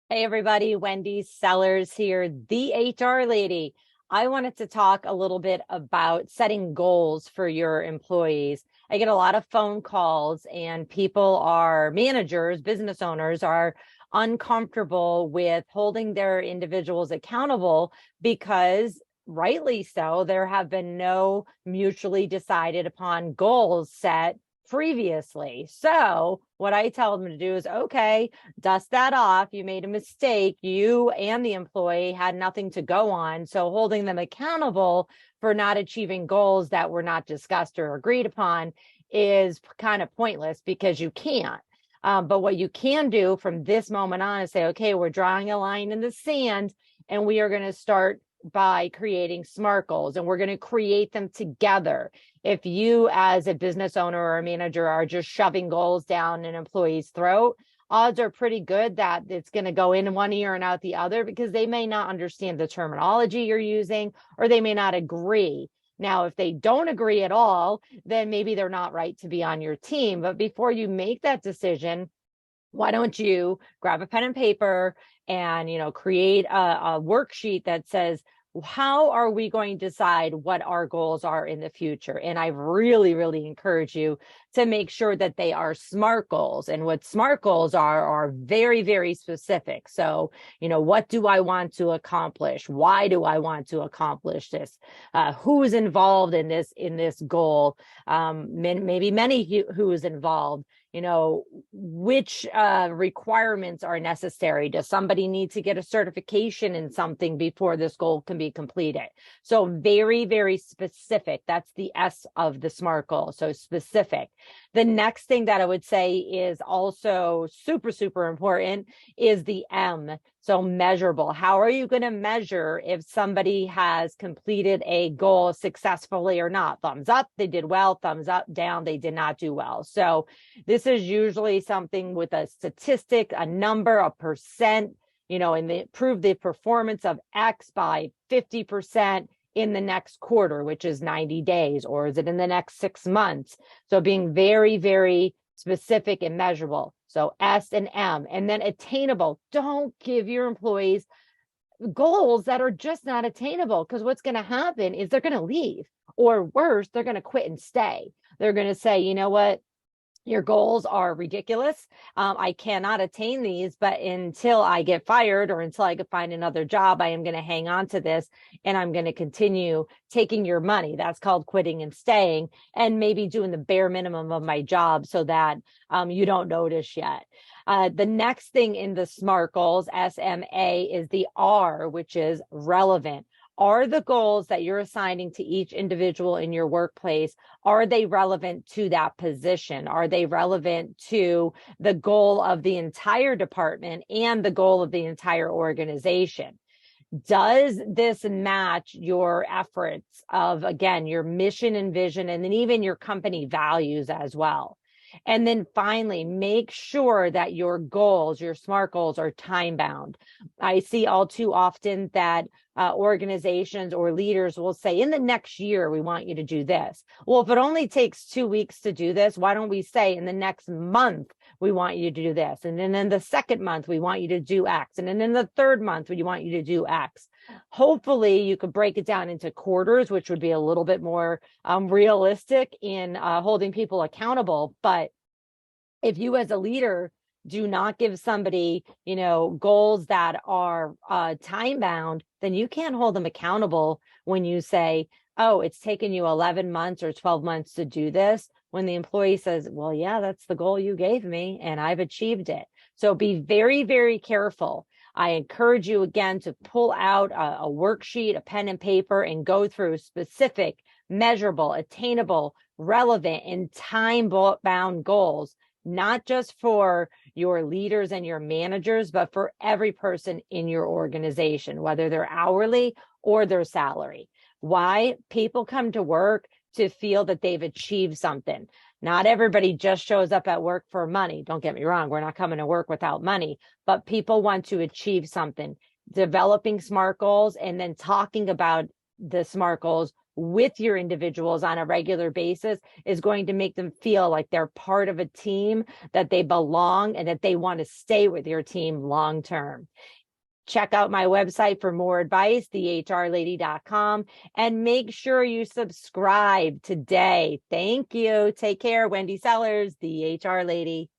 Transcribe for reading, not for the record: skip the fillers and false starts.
Hey everybody, Wendy Sellers here, the HR lady. I wanted to talk a little bit about setting goals for your employees. I get a lot of phone calls and managers, business owners are uncomfortable with holding their individuals accountable because rightly so, there have been no mutually decided upon goals set previously. So what I tell them to do is, okay, dust that off. You made a mistake. You and the employee had nothing to go on. So holding them accountable for not achieving goals that were not discussed or agreed upon is kind of pointless because you can't. But what you can do from this moment on is say, okay, we're drawing a line in the sand and we are going to start by creating SMART goals, and we're going to create them together. If you as a business owner or a manager are just shoving goals down an employee's throat, odds are pretty good that it's going to go in one ear and out the other because they may not understand the terminology you're using or they may not agree. Now, if they don't agree at all, then maybe they're not right to be on your team. But before you make that decision, why don't you grab a pen and paper and create a worksheet that says, how are we going to decide what our goals are in the future? And I really encourage you to make sure that they are SMART goals. And what SMART goals are very specific. So, what do I want to accomplish? Why do I want to accomplish this? Who is involved in this goal? Maybe many who is involved. Which requirements are necessary? Does somebody need to get a certification in something before this goal can be completed? So very specific. That's the S of the SMART goal. So specific. The next thing that I would say is also super important is the M. So measurable. How are you going to measure if somebody has completed a goal successfully or not? Thumbs up, they did well. Thumbs up, down, they did not do well. So this is usually something with a statistic, a number, a percent, and they prove the performance of X by 50% in the next quarter, which is 90 days, or is it in the next 6 months? So being very specific and measurable. So S and M, and then attainable. Don't give your employees goals that are just not attainable, because what's going to happen is they're going to leave, or worse, they're going to quit and stay. They're going to say, you know what? Your goals are ridiculous. I cannot attain these, but until I get fired or until I can find another job, I am going to hang on to this and I'm going to continue taking your money. That's called quitting and staying, and maybe doing the bare minimum of my job so that you don't notice yet. The next thing in the SMART goals, SMA, is the R, which is relevant. Are the goals that you're assigning to each individual in your workplace, are they relevant to that position? Are they relevant to the goal of the entire department and the goal of the entire organization? Does this match your efforts of, again, your mission and vision, and then even your company values as well? And then finally, make sure that your goals, your SMART goals, are time bound. I see all too often that organizations or leaders will say, in the next year, we want you to do this. Well, if it only takes 2 weeks to do this, why don't we say in the next month, we want you to do this? And then in the second month, we want you to do X. And then in the third month, we want you to do X. Hopefully, you could break it down into quarters, which would be a little bit more realistic in holding people accountable. But if you as a leader do not give somebody, goals that are time bound, then you can't hold them accountable when you say, oh, it's taken you 11 months or 12 months to do this, when the employee says, well, yeah, that's the goal you gave me and I've achieved it. So be very careful. I encourage you again to pull out a worksheet, a pen and paper, and go through specific, measurable, attainable, relevant, and time-bound goals, not just for your leaders and your managers, but for every person in your organization, whether they're hourly or their salary. Why? People come to work to feel that they've achieved something. Not everybody just shows up at work for money. Don't get me wrong. We're not coming to work without money, but people want to achieve something. Developing SMART goals and then talking about the SMART goals with your individuals on a regular basis is going to make them feel like they're part of a team, that they belong, and that they want to stay with your team long term. Check out my website for more advice, thehrlady.com, and make sure you subscribe today. Thank you. Take care. Wendy Sellers, the HR Lady.